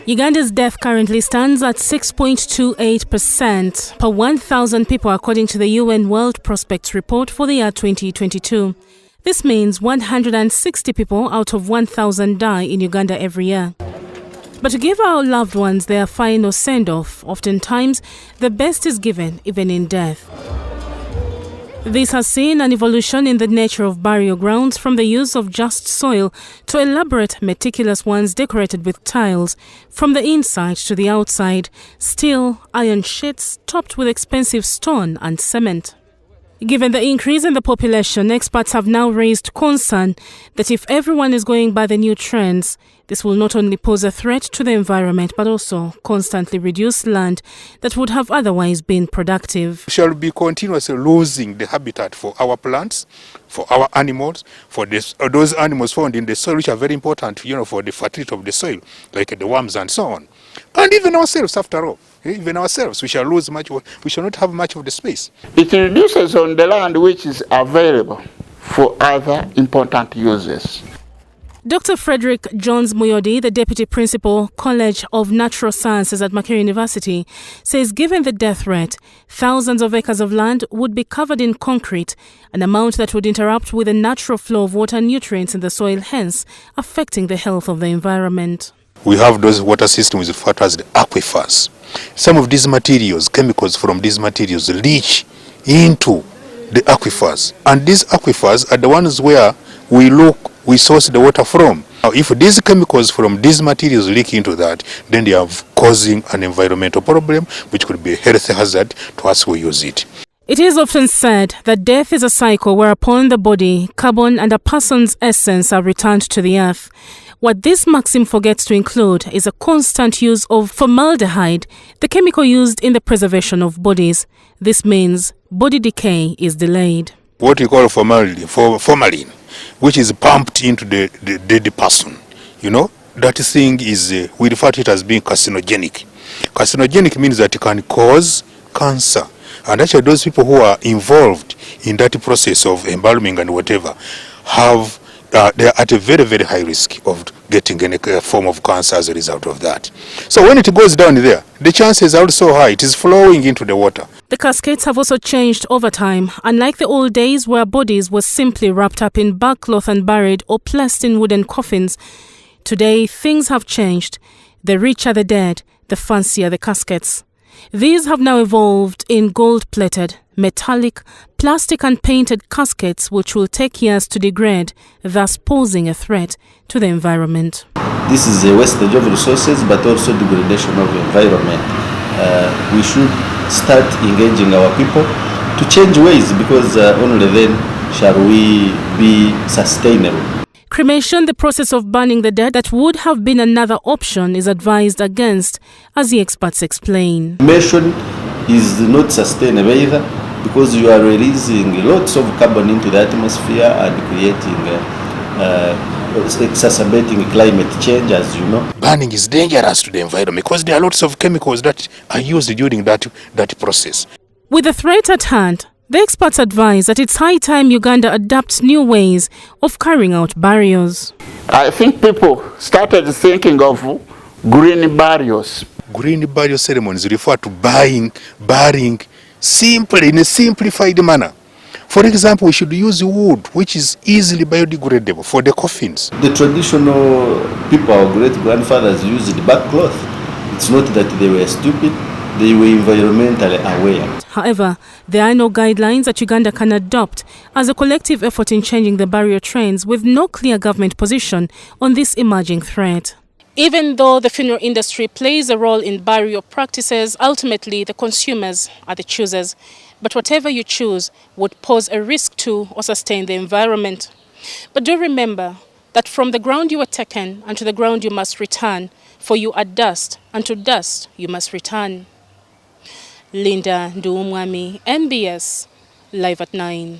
Uganda's death currently stands at 6.28% per 1,000 people according to the UN World Prospects Report for the year 2022. This means 160 people out of 1,000 die in Uganda every year. But to give our loved ones their final send-off, oftentimes the best is given even in death. This has seen an evolution in the nature of burial grounds, from the use of just soil to elaborate, meticulous ones decorated with tiles, from the inside to the outside, steel, iron sheets topped with expensive stone and cement. Given the increase in the population, experts have now raised concern that if everyone is going by the new trends, this will not only pose a threat to the environment but also constantly reduce land that would have otherwise been productive. We shall be continuously losing the habitat for our plants, for our animals, for those animals found in the soil which are very important, for the fertility of the soil, like the worms and so on. And even ourselves, after all. Even ourselves, we shall lose much. We shall not have much of the space. It reduces on the land which is available for other important uses. Dr. Frederick Jones Muyodi, the Deputy Principal, College of Natural Sciences at Makerere University, says given the death rate, thousands of acres of land would be covered in concrete, an amount that would interrupt with the natural flow of water and nutrients in the soil, hence affecting the health of the environment. We have those water systems referred to as the aquifers. Some of these materials, chemicals from these materials, leach into the aquifers. And these aquifers are the ones where we source the water from. Now, if these chemicals from these materials leak into that, then they are causing an environmental problem, which could be a health hazard to us who use it. It is often said that death is a cycle whereupon the body, carbon and a person's essence are returned to the earth. What this maxim forgets to include is a constant use of formaldehyde, the chemical used in the preservation of bodies. This means body decay is delayed. What we call formalin, which is pumped into the dead person, that thing is, we refer to it as being carcinogenic. Carcinogenic means that it can cause cancer. And actually those people who are involved in that process of embalming and whatever they are at a very, very high risk of getting any form of cancer as a result of that. So when it goes down there, the chances are also high. It is flowing into the water. The caskets have also changed over time. Unlike the old days where bodies were simply wrapped up in bark cloth and buried or placed in wooden coffins, today things have changed. The richer the dead, the fancier the caskets. These have now evolved in gold-plated, metallic, plastic and painted caskets which will take years to degrade, thus posing a threat to the environment. This is a wastage of resources but also degradation of the environment. We should start engaging our people to change ways, because only then shall we be sustainable. Cremation, the process of burning the dead that would have been another option, is advised against, as the experts explain. Cremation is not sustainable either, because you are releasing lots of carbon into the atmosphere and creating, exacerbating climate change, as you know. Burning is dangerous to the environment because there are lots of chemicals that are used during that process. With the threat at hand, the experts advise that it's high time Uganda adopts new ways of carrying out burials. I think people started thinking of green burials. Green burial ceremonies refer to burying simply, in a simplified manner. For example, we should use wood, which is easily biodegradable, for the coffins. The traditional people, our great-grandfathers, used bark cloth. It's not that they were stupid. They were environmentally aware. However, there are no guidelines that Uganda can adopt as a collective effort in changing the burial trends, with no clear government position on this emerging threat. Even though the funeral industry plays a role in burial practices, ultimately the consumers are the choosers. But whatever you choose would pose a risk to or sustain the environment. But do remember that from the ground you were taken and to the ground you must return, for you are dust, and to dust you must return. Linda Nduumwami, MBS, Live at 9.